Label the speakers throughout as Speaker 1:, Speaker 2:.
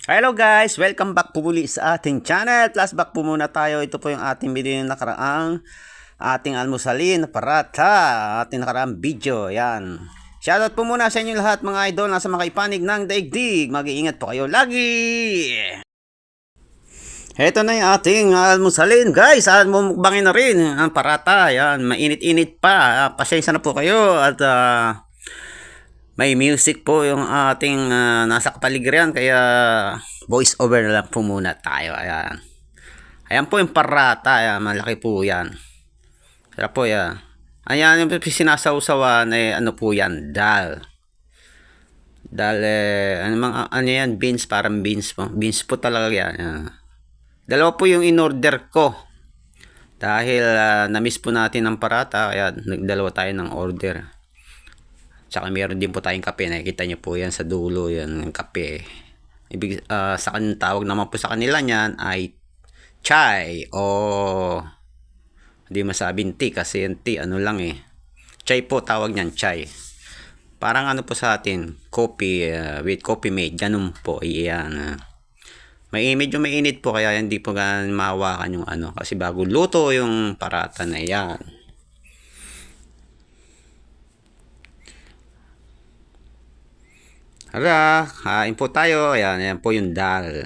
Speaker 1: Hello guys! Welcome back po muli sa ating channel. Flashback po muna tayo. Ito po yung ating video na nakaraang ating almusalin, parata, ating nakaraang video. Yan. Shoutout po muna sa inyo lahat mga idol nasa makaipanig ng daigdig. Mag-iingat po kayo lagi! Ito na yung ating almusalin guys. At mumukbangin na rin ang parata. Yan. Mainit-init pa. Pasensya na po kayo at may music po yung ating nasa kapaligiran, kaya voice over na lang po muna tayo. Ayan. Ayan po yung parata. Ayan, malaki po yan. Sarap po yan. Ayan yung sinasawsawan ano po yan, dal. Dal ano yan, beans, parang beans po. Beans po talaga yan. Ayan. Dalawa po yung in-order ko. Dahil na-miss po natin ang parata, kaya nagdalawa tayo ng order. Tsaka meron din po tayong kape. Nakikita nyo po yan sa dulo. Yan yung kape. Sa tawag naman po sa kanila niyan ay chai. O hindi masabing tea kasi yung tea ano lang eh. Chai po tawag niyan, chai. Parang ano po sa atin, coffee with coffee mate. Ganun po. Iyan. Medyo mainit po kaya hindi po ganun mahawakan yung ano. Kasi bago luto yung parata na yan. Hala, kain po tayo. Ayan po yung dal.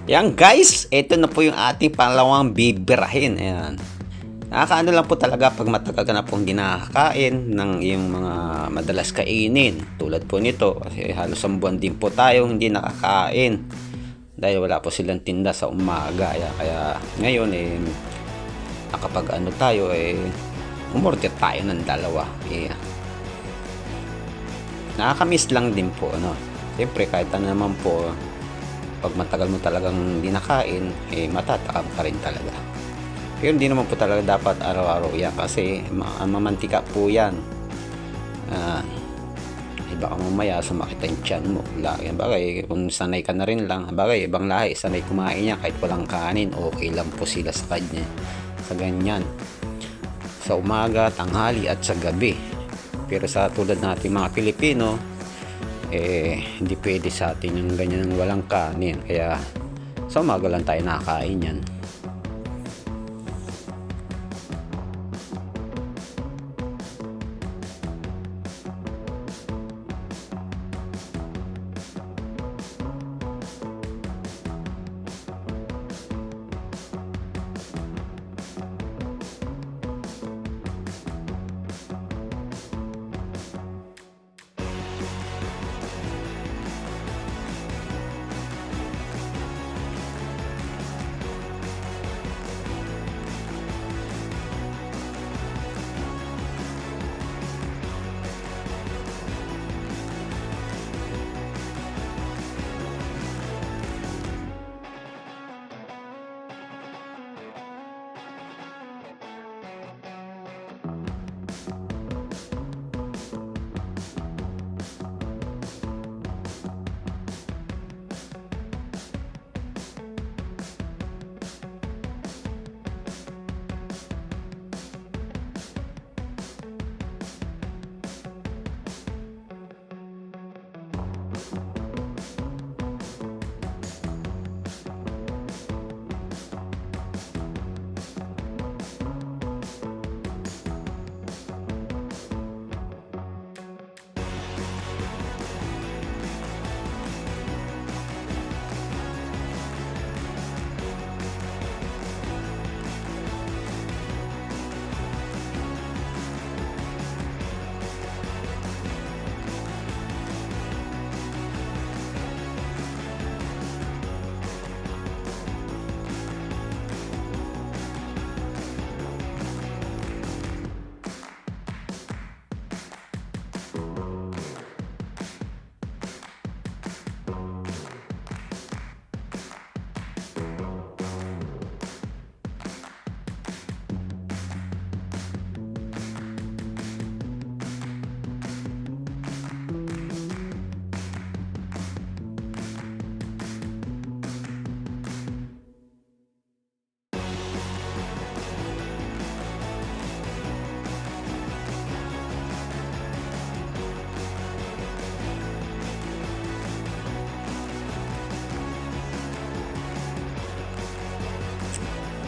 Speaker 1: Yan guys, ito na po yung ating pangalawang bibirahin. Ayan. Nakakaano lang po talaga pag matagal ka na pong hindi nakakain ng yung mga madalas kainin. Tulad po nito, kasi halos ang buwan din po tayong hindi nakakain. Dahil wala po silang tinda sa umaga. Kaya ngayon nakapag ano tayo umorder tayo ng dalawa. Nakakamiss lang din po. Siyempre kahit ano naman po, pag matagal mo talagang hindi nakain, matatakam ka rin talaga. Pero hindi naman po talaga dapat araw-araw yan kasi mamantika po yan. Baka mamaya sumakit ang tiyan mo. Bagay, kung sanay ka na rin lang. Bagay, ibang lahi, sanay kumain niya kahit walang kanin, okay lang po sila sa kanya. Sa ganyan. Sa umaga, tanghali at sa gabi. Pero sa tulad natin mga Pilipino, hindi pwede sa atin yung ganyan ng walang kanin, kaya sa umaga lang tayo nakakain yan.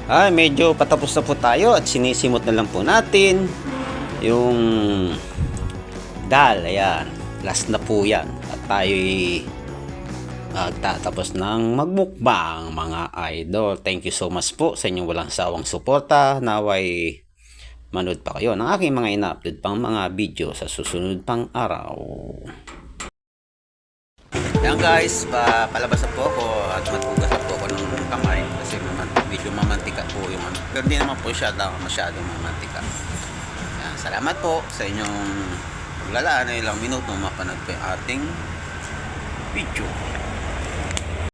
Speaker 1: Medyo patapos na po tayo at sinisimot na lang po natin yung dal. Ayan, last na po yan at tayo'y magtatapos ng magmukbang, mga idol. Thank you so much po sa inyong walang sawang suporta. Naway manood pa kayo ng aking mga ina-upload pang mga video sa susunod pang araw. Yan guys, palabas na po ako at magpugas na po ako ng kamay kasi medyo mamantika po yung ano. Pero hindi naman po masyadong mamantika. Yan, salamat po sa inyong paglalaan na ilang minuto mapanood po yung ating video.